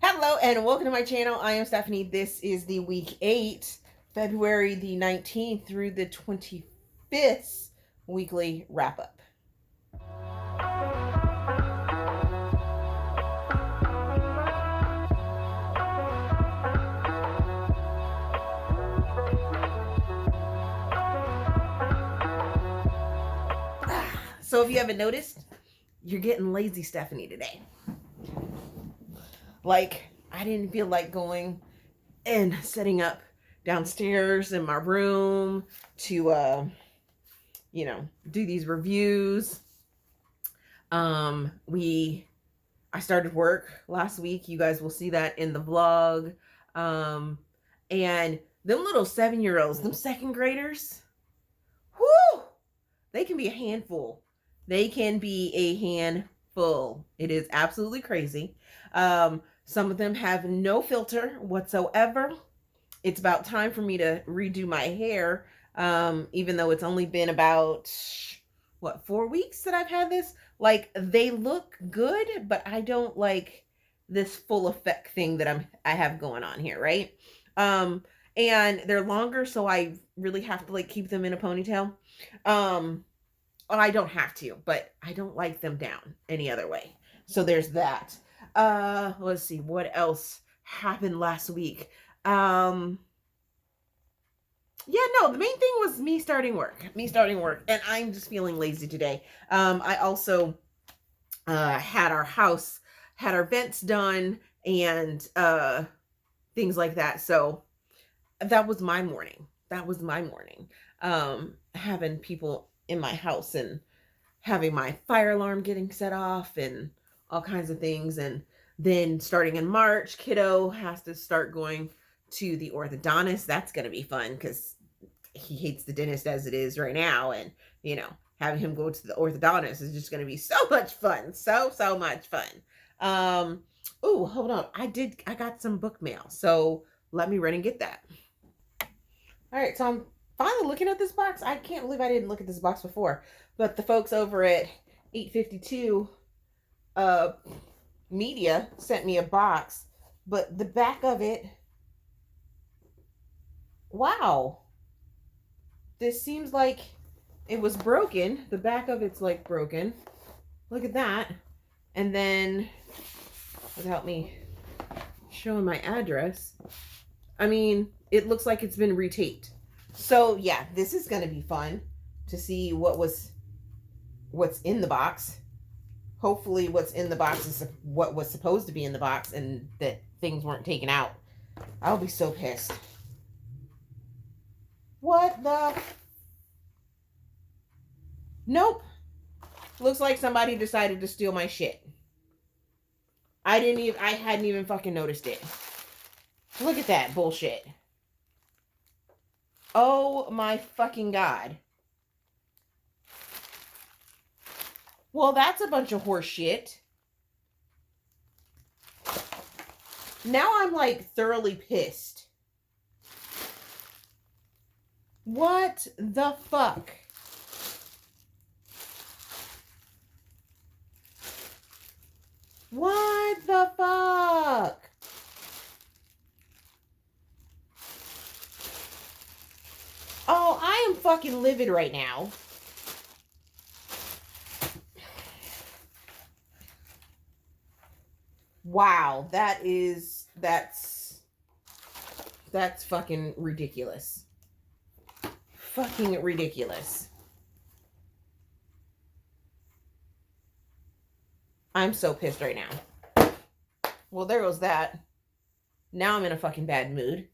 Hello and welcome to my channel. I am Stephanie. This is the week 8, February the 19th through the 25th weekly wrap up. So if you haven't noticed, you're getting lazy Stephanie today. Like, I didn't feel like going and setting up downstairs in my room to do these reviews. I started work last week. You guys will see that in the vlog. And them little 7-year-olds, them second graders, whoo, they can be a handful. They can be a handful. It is absolutely crazy. Some of them have no filter whatsoever. It's about time for me to redo my hair. Even though it's only been about, 4 weeks that I've had this. Like, they look good, but I don't like this full effect thing that I have going on here, right? And they're longer, so I really have to like keep them in a ponytail. I don't have to, but I don't like them down any other way. So there's that. Let's see what else happened last week. The main thing was me starting work, and I'm just feeling lazy today. I also had our vents done and things like that. So that was my morning. Having people in my house and having my fire alarm getting set off and all kinds of things. And then starting in March, kiddo has to start going to the orthodontist. That's going to be fun because he hates the dentist as it is right now. And, having him go to the orthodontist is just going to be so much fun. So much fun. Oh, hold on. I got some book mail. So let me run and get that. All right. So I'm finally looking at this box. I can't believe I didn't look at this box before, but the folks over at 852 Media sent me a box, but the back of it, wow, this seems like it was broken. The back of it's like broken. Look at that. And then, without me showing my address, I mean, it looks like it's been retaped. So yeah, this is going to be fun to see what's in the box. Hopefully what's in the box is what was supposed to be in the box and that things weren't taken out. I'll be so pissed. What the? Nope. Looks like somebody decided to steal my shit. I hadn't even fucking noticed it. Look at that bullshit. Oh my fucking God. Well, that's a bunch of horse shit. Now I'm like thoroughly pissed. What the fuck? What the fuck? Oh, I am fucking livid right now. Wow, that's fucking ridiculous. Fucking ridiculous. I'm so pissed right now. Well, there goes that. Now I'm in a fucking bad mood.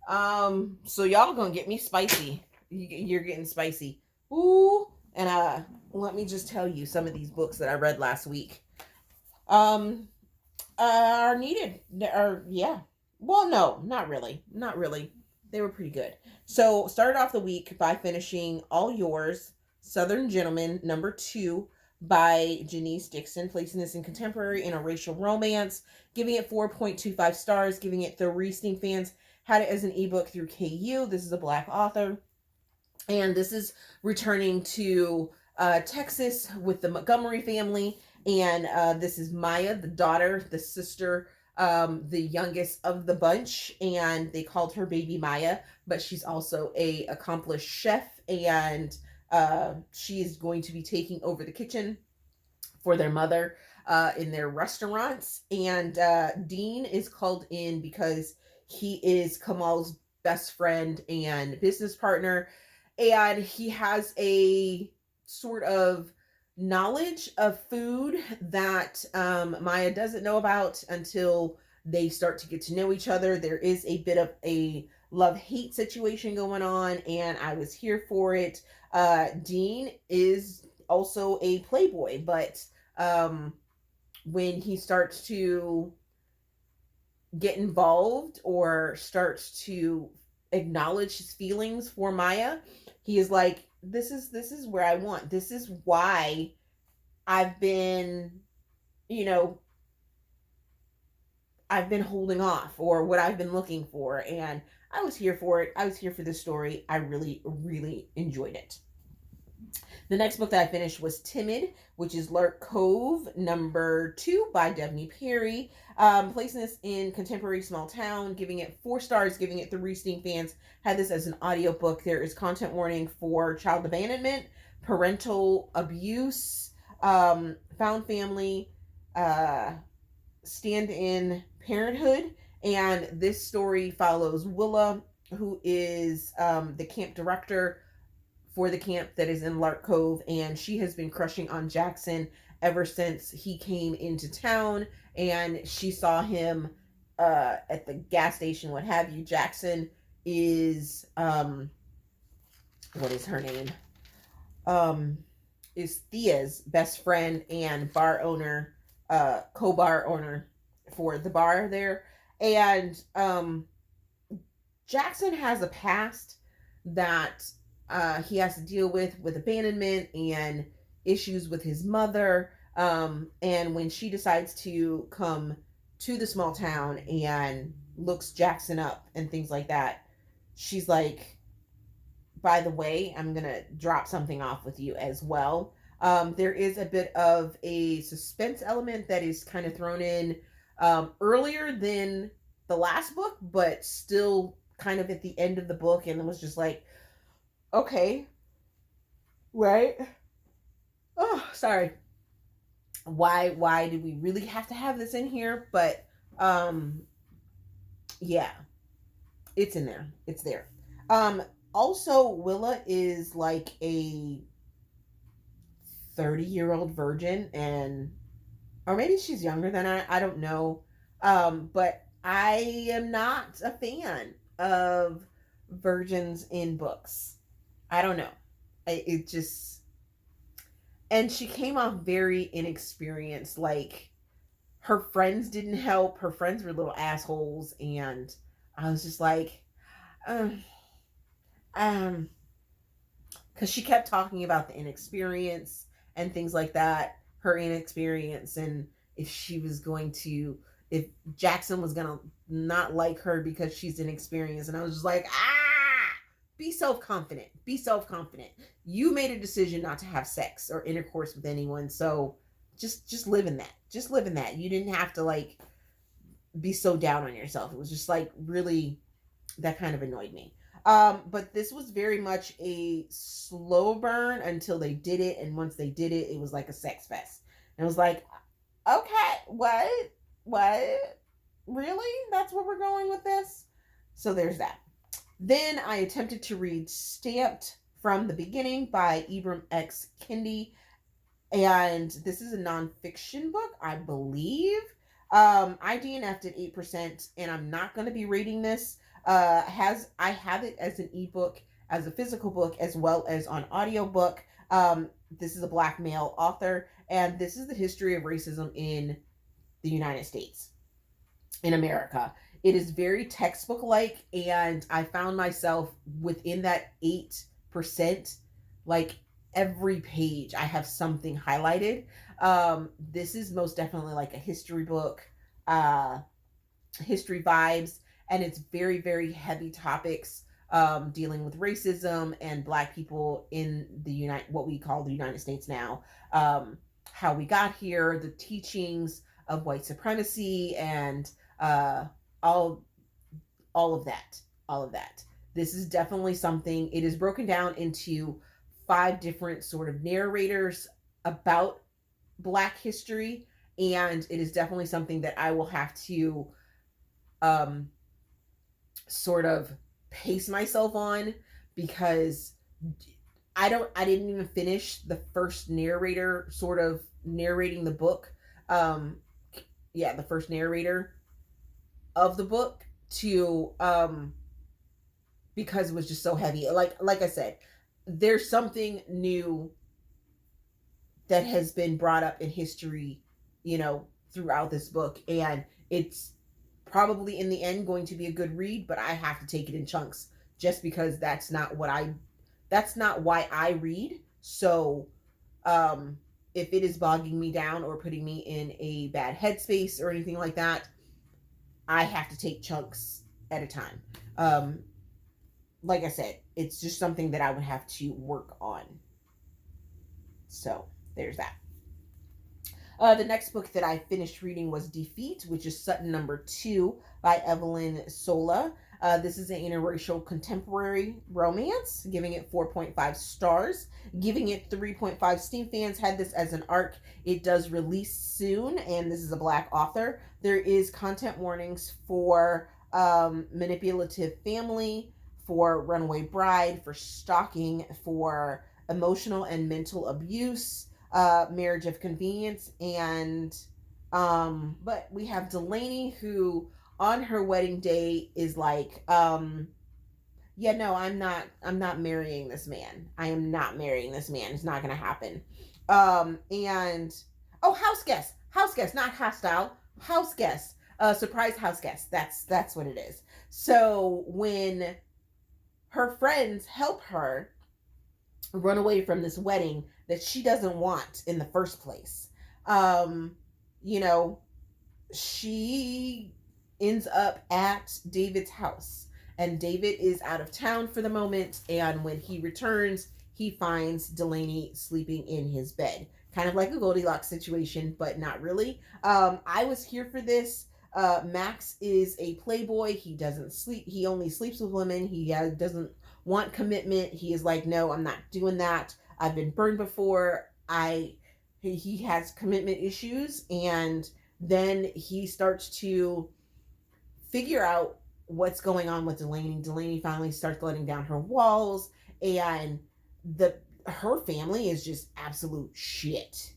So y'all gonna get me spicy. You're getting spicy. Ooh. And let me just tell you some of these books that I read last week. Are needed. Yeah. Well, no, not really. Not really. They were pretty good. So started off the week by finishing All Yours, Southern Gentleman, #2 by Janice Dixon, placing this in contemporary interracial romance, giving it 4.25 stars, giving it 3 Steam fans. Had it as an ebook through KU. This is a Black author. And this is returning to Texas with the Montgomery family. And this is Maya, the daughter, the sister the youngest of the bunch, and they called her baby Maya, but she's also a accomplished chef, and she is going to be taking over the kitchen for their mother in their restaurants. And Dean is called in because he is Kamal's best friend and business partner, and he has a sort of knowledge of food that Maya doesn't know about until they start to get to know each other. There is a bit of a love-hate situation going on, and I was here for it. Dean is also a playboy, but um, when he starts to get involved or starts to acknowledge his feelings for Maya, he is like, this is where I want. This is why I've been, you know, I've been holding off, or what I've been looking for, and I was here for it. I was here for this story. I really, really enjoyed it. The next book that I finished was Timid, which is Lark Cove #2 by Devney Perry. Placing this in contemporary small town, giving it 4 stars, giving it 3 fans. Had this as an audiobook. There is content warning for child abandonment, parental abuse, found family, stand-in parenthood. And this story follows Willa, who is the camp director for the camp that is in Lark Cove, and she has been crushing on Jackson ever since he came into town, and she saw him at the gas station, what have you. Jackson is what is her name? Is Thea's best friend and bar owner, co-bar owner for the bar there. And Jackson has a past that he has to deal with abandonment and issues with his mother. And when she decides to come to the small town and looks Jackson up and things like that, she's like, by the way, I'm going to drop something off with you as well. There is a bit of a suspense element that is kind of thrown in earlier than the last book, but still kind of at the end of the book. And it was just like, okay, right? Oh, sorry. Why do we really have to have this in here? But yeah, it's in there. It's there. Also, Willa is like a 30-year-old virgin, and or maybe she's younger than I don't know. But I am not a fan of virgins in books. I don't know. It just, and she came off very inexperienced. Like, her friends didn't help. Her friends were little assholes, and I was just like, um, because she kept talking about the inexperience and things like that, her inexperience, and if she was going to, if Jackson was gonna not like her because she's inexperienced. And I was just like, be self-confident. Be self-confident. You made a decision not to have sex or intercourse with anyone, so just live in that. Just live in that. You didn't have to like be so down on yourself. It was just like, really, that kind of annoyed me. But this was very much a slow burn until they did it, and once they did it, it was like a sex fest. And it was like, okay, what? Really? That's where we're going with this? So there's that. Then I attempted to read Stamped from the Beginning by Ibram X. Kendi. And this is a nonfiction book, I believe. I DNF'd at 8%, and I'm not going to be reading this. I have it as an ebook, as a physical book, as well as on audiobook. This is a Black male author, and this is the history of racism in the United States, in America. It is very textbook-like, and I found myself within that 8%, like every page, I have something highlighted. This is most definitely like a history book, history vibes, and it's very, very heavy topics, dealing with racism and Black people in what we call the United States now, how we got here, the teachings of white supremacy, and all all of that. All of that. This is definitely something. It is broken down into 5 different sort of narrators about Black history, and it is definitely something that I will have to um sort of pace myself on, because I didn't even finish the first narrator sort of narrating the book. Um yeah, the first narrator of the book, to because it was just so heavy. Like I said, there's something new that has been brought up in history, throughout this book, and it's probably in the end going to be a good read, but I have to take it in chunks, just because that's not why I read. So if it is bogging me down or putting me in a bad headspace or anything like that, I have to take chunks at a time. Like I said, it's just something that I would have to work on. So there's that. The next book that I finished reading was Defeat, which is Sutton #2 by Evelyn Sola. This is an interracial contemporary romance, giving it 4.5 stars, giving it 3.5. Steam fans had this as an arc. It does release soon, and this is a Black author. There is content warnings for manipulative family, for runaway bride, for stalking, for emotional and mental abuse, marriage of convenience, and but we have Delaney, who on her wedding day is like, yeah, no, I'm not marrying this man. I am not marrying this man. It's not gonna happen. And oh, house guest, not hostile, house guest, surprise house guest. That's what it is. So when her friends help her run away from this wedding that she doesn't want in the first place, you know, she ends up at David's house, and David is out of town for the moment, and when he returns, he finds Delaney sleeping in his bed, kind of like a Goldilocks situation, but not really. I was here for this. Max is a playboy. He doesn't sleep. He only sleeps with women. He doesn't want commitment. He is like, no, I'm not doing that. I've been burned before. He has commitment issues, and then he starts to figure out what's going on with Delaney. Delaney finally starts letting down her walls, and her family is just absolute shit.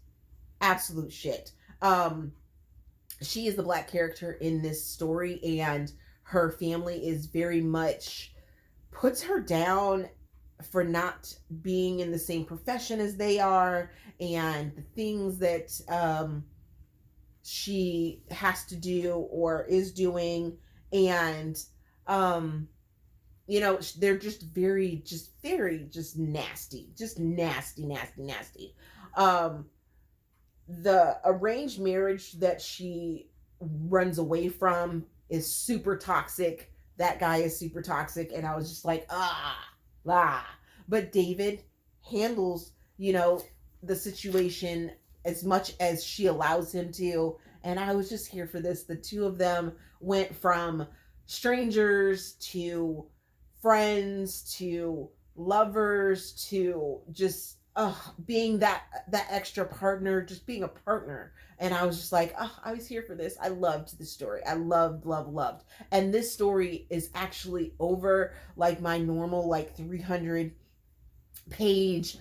Absolute shit. She is the Black character in this story, and her family is very much puts her down for not being in the same profession as they are, and the things that she has to do or is doing, and they're just very nasty, nasty. The arranged marriage that she runs away from is super toxic. That guy is super toxic, and I was just like, but David handles the situation as much as she allows him to, and I was just here for this. The two of them went from strangers to friends to lovers to just being that extra partner, just being a partner. And I was just like, I was here for this. I loved this story. I loved. And this story is actually over like my normal 300 page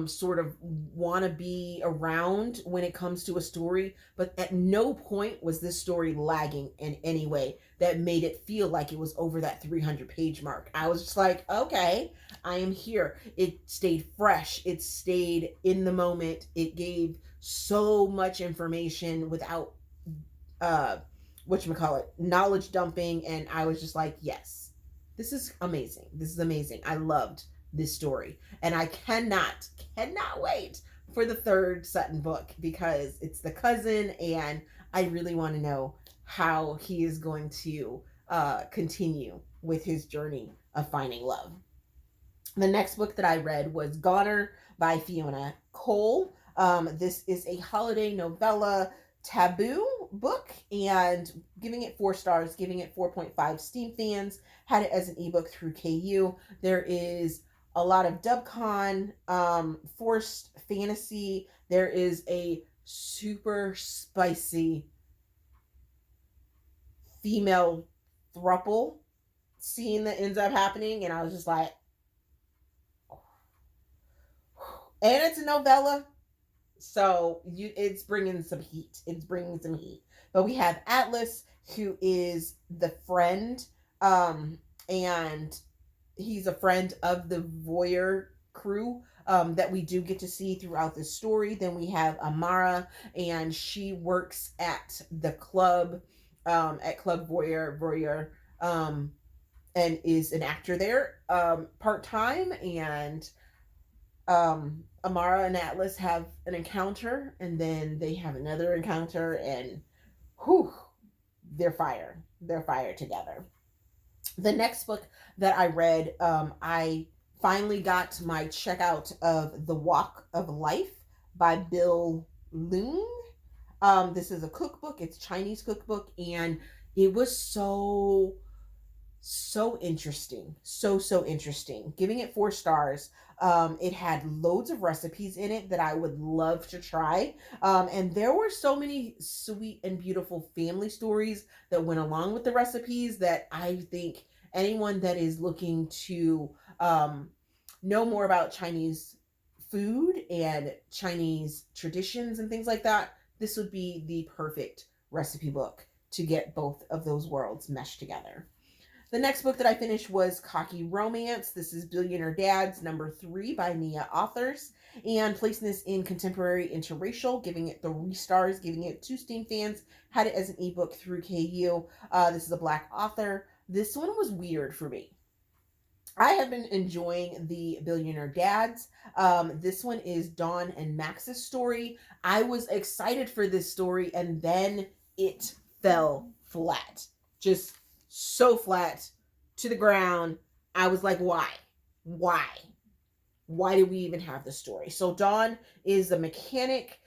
sort of wanna be around when it comes to a story, but at no point was this story lagging in any way that made it feel like it was over that 300 page mark. I was just like, okay, I am here. It stayed fresh. It stayed in the moment. It gave so much information without knowledge dumping, and I was just like, yes, this is amazing. I loved this story, and I cannot wait for the third Sutton book, because it's the cousin, and I really want to know how he is going to continue with his journey of finding love. The next book that I read was Goner by Fiona Cole. This is a holiday novella, Taboo book and giving it 4 stars, giving it 4.5 Steam fans. Had it as an ebook through KU. There is a lot of dubcon, forced fantasy. There is a super spicy female throuple scene that ends up happening, and I was just like, and it's a novella, so it's bringing some heat. It's bringing some heat. But we have Atlas, who is the friend, and he's a friend of the Voyeur crew that we do get to see throughout this story. Then we have Amara, and she works at the club, at Club Voyeur, and is an actor there, part-time. And Amara and Atlas have an encounter, and then they have another encounter, and whew, they're fire. They're fire together. The next book that I read, I finally got my checkout of The Walk of Life by Bill Leung. This is a cookbook. It's a Chinese cookbook, and it was so interesting. So interesting. Giving it 4 stars. It had loads of recipes in it that I would love to try. And there were so many sweet and beautiful family stories that went along with the recipes that I think anyone that is looking to know more about Chinese food and Chinese traditions and things like that, this would be the perfect recipe book to get both of those worlds meshed together. The next book that I finished was Cocky Romance. This is Billionaire Dads #3 by Nia Authors, and placing this in contemporary interracial, giving it 3 stars, giving it 2 Steam fans. Had it as an ebook through KU. This is a Black author. This one was weird for me. I have been enjoying the Billionaire Dads. This one is Dawn and Max's story. I was excited for this story, and then it fell flat. Just so flat to the ground. I was like, why? Why do we even have this story? So Dawn is a mechanic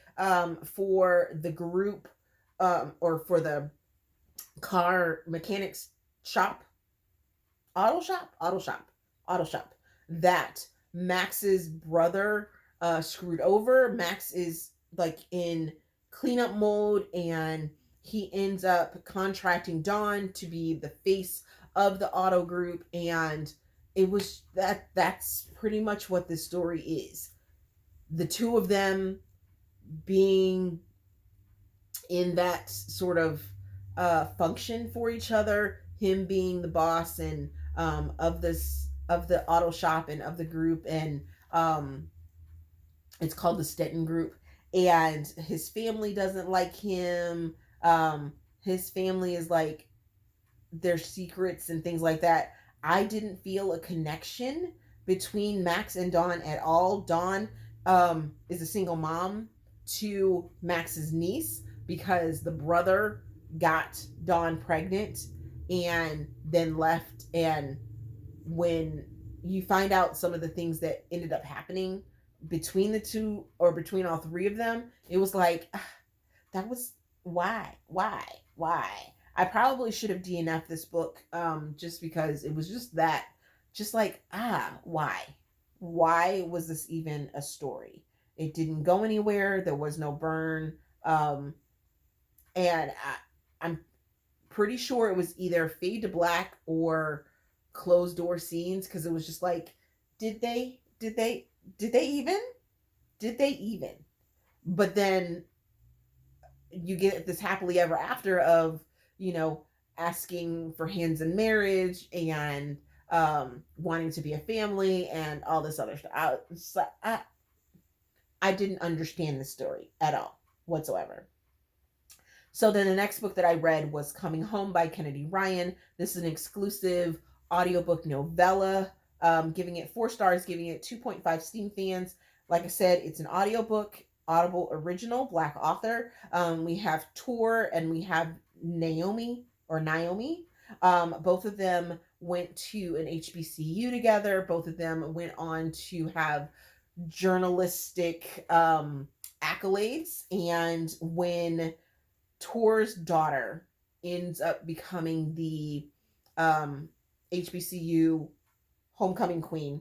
for the group, or for the car mechanics shop, auto shop that Max's brother screwed over. Max is like in cleanup mode, and he ends up contracting Dawn to be the face of the auto group, and it was that's pretty much what this story is. The two of them being in that sort of function for each other, him being the boss and of the auto shop and of the group, and it's called the Stenton Group, and his family doesn't like him. His family is like their secrets and things like that. I didn't feel a connection between Max and Dawn at all. Dawn is a single mom to Max's niece because the brother got Dawn pregnant and then left. And when you find out some of the things that ended up happening between the two, or between all 3 of them, it was like, that was why. I probably should have DNF'd this book, just because it was just that, just like, why was this even a story? It didn't go anywhere. There was no burn. And I'm pretty sure it was either fade to black or closed door scenes, because it was just like, did they even? But then you get this happily ever after of, asking for hands in marriage and wanting to be a family and all this other stuff. I didn't understand the story at all whatsoever. So then the next book that I read was Coming Home by Kennedy Ryan. This is an exclusive audiobook novella, giving it 4 stars, giving it 2.5 Steam fans. Like I said, it's an audiobook, Audible original, Black author. We have Tor and we have Naomi. Both of them went to an HBCU together. Both of them went on to have journalistic accolades. And when Tor's daughter ends up becoming the HBCU homecoming queen.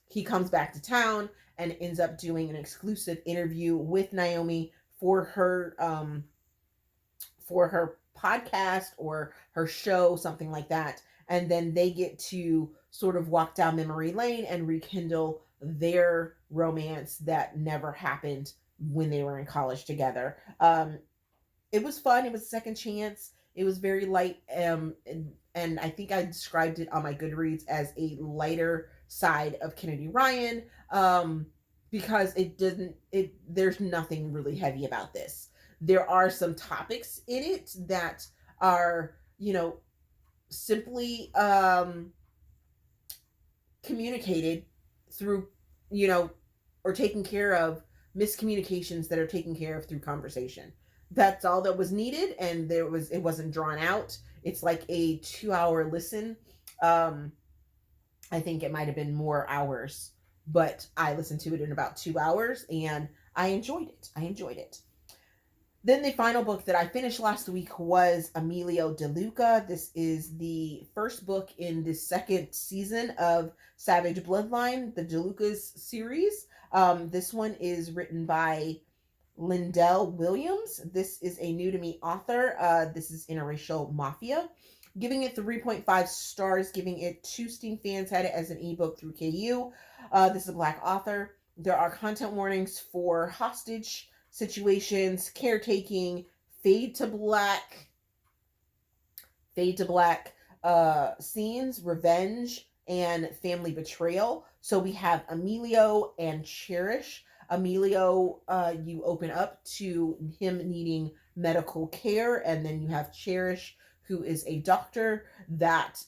He comes back to town and ends up doing an exclusive interview with Naomi for her podcast or her show, something like that. And then they get to sort of walk down memory lane and rekindle their romance that never happened when they were in college together. It was fun. It was a second chance. It was very light, and I think I described it on my Goodreads as a lighter side of Kennedy Ryan, because there's nothing really heavy about this. There are some topics in it that are, simply communicated through, or taken care of, miscommunications that are taken care of through conversation. That's all that was needed, and it wasn't drawn out. It's like a 2-hour listen. I think it might have been more hours, but I listened to it in about 2 hours, and I enjoyed it. Then the final book that I finished last week was Emilio DeLuca. This is the first book in the second season of Savage Bloodline, the DeLuca's series. This one is written by Lyndell Williams. This is a new to me author. This is Interracial Mafia. Giving it 3.5 stars, giving it 2 Steam fans had it as an ebook through KU. This is a Black author. There are content warnings for hostage situations, caretaking, fade to black scenes, revenge, and family betrayal. So we have Emilio and Cherish. Emilio, you open up to him needing medical care, and then you have Cherish, who is a doctor that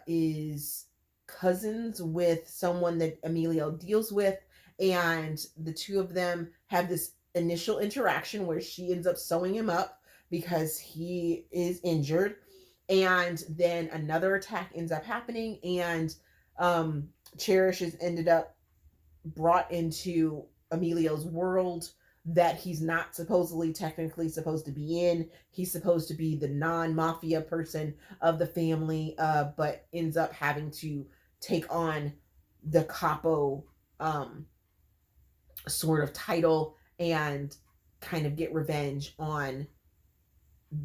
is cousins with someone that Emilio deals with, and the two of them have this initial interaction where she ends up sewing him up because he is injured, and then another attack ends up happening, and Cherish is ended up brought into Emilio's world that he's not technically supposed to be in. He's supposed to be the non-mafia person of the family, but ends up having to take on the capo sort of title and kind of get revenge on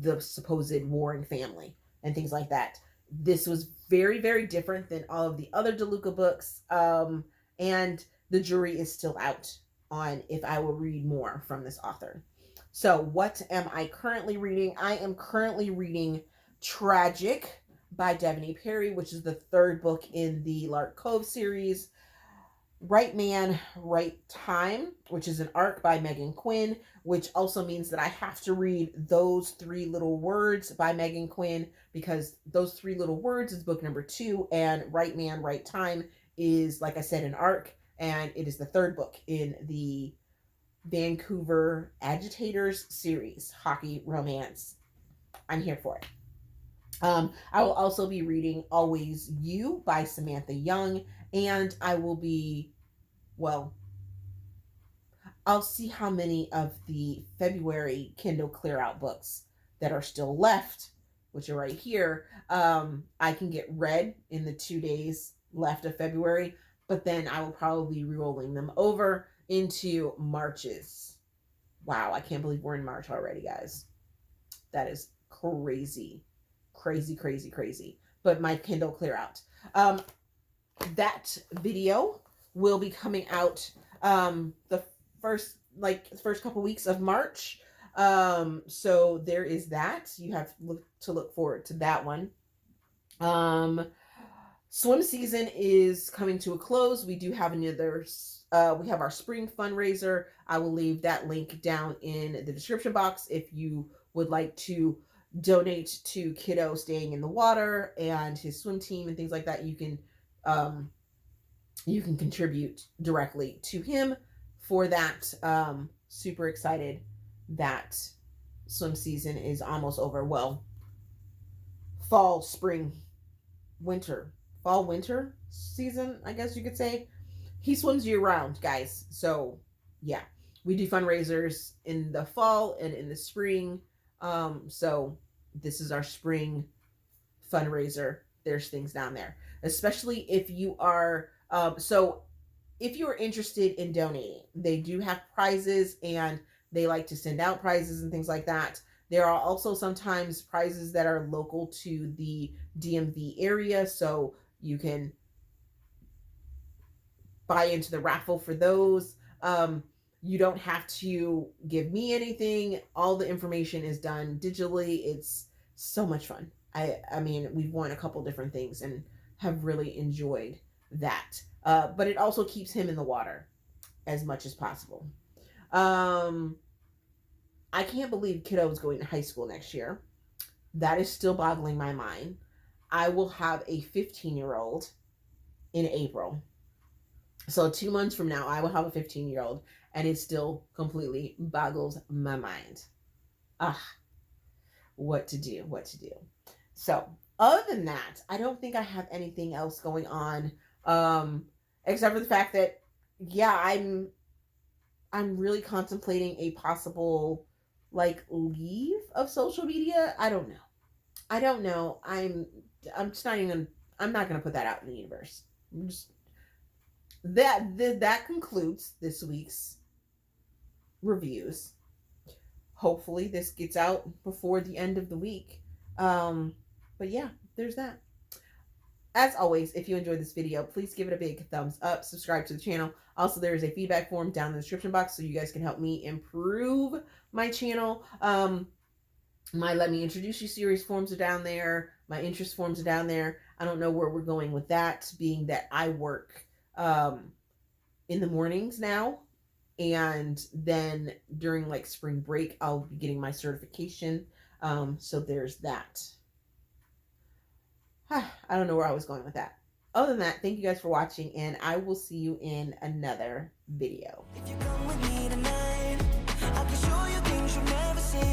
the supposed warring family and things like that. This was very, very different than all of the other DeLuca books, and the jury is still out on if I will read more from this author. So what am I currently reading? I am currently reading Tragic by Devney Perry, which is the third book in the Lark Cove series. Right Man, Right Time, which is an arc by Meghan Quinn, which also means that I have to read Those Three Little Words by Meghan Quinn, because Those Three Little Words is book number 2, and Right Man, Right Time is, like I said, an arc, and it is the third book in the Vancouver Agitators series, hockey romance. I'm here for it. I will also be reading Always You by Samantha Young, and I will be, I'll see how many of the February Kindle Clear Out books that are still left, which are right here, I can get read in the 2 days left of February, but then I will probably be rolling them over into March's. Wow, I can't believe we're in March already, guys. That is crazy. Crazy. But my Kindle Clear Out. That video will be coming out the first couple weeks of March. So there is that. You have to look forward to that one. Swim season is coming to a close. We do have another, we have our spring fundraiser. I will leave that link down in the description box if you would like to donate to Kiddo staying in the water and his swim team and things like that. You can contribute directly to him for that. Super excited that swim season is almost over. Well, fall, winter season, I guess you could say. He swims year round, guys. So yeah, we do fundraisers in the fall and in the spring. So this is our spring fundraiser. There's things down there, especially if you are, if you are interested in donating, they do have prizes and they like to send out prizes and things like that. There are also sometimes prizes that are local to the DMV area, so you can buy into the raffle for those. You don't have to give me anything. All the information is done digitally. It's so much fun. I mean, we've won a couple different things and have really enjoyed that. But it also keeps him in the water as much as possible. I can't believe Kiddo is going to high school next year. That is still boggling my mind. I will have a 15-year-old in April. So 2 months from now, I will have a 15-year-old, and it still completely boggles my mind. What to do. So other than that, I don't think I have anything else going on, except for the fact that, yeah, I'm really contemplating a possible leave of social media. I don't know. I'm just not even. I'm not gonna put that out in the universe. That concludes this week's reviews. Hopefully this gets out before the end of the week. But yeah, there's that. As always, if you enjoyed this video, please give it a big thumbs up, subscribe to the channel. Also, there is a feedback form down in the description box so you guys can help me improve my channel. My Let Me Introduce You series forms are down there. My interest forms are down there. I don't know where we're going with that, being that I work in the mornings now. And then during spring break, I'll be getting my certification. So there's that. I don't know where I was going with that. Other than that, thank you guys for watching, and I will see you in another video. If you come with me tonight, I can show you things you've never seen.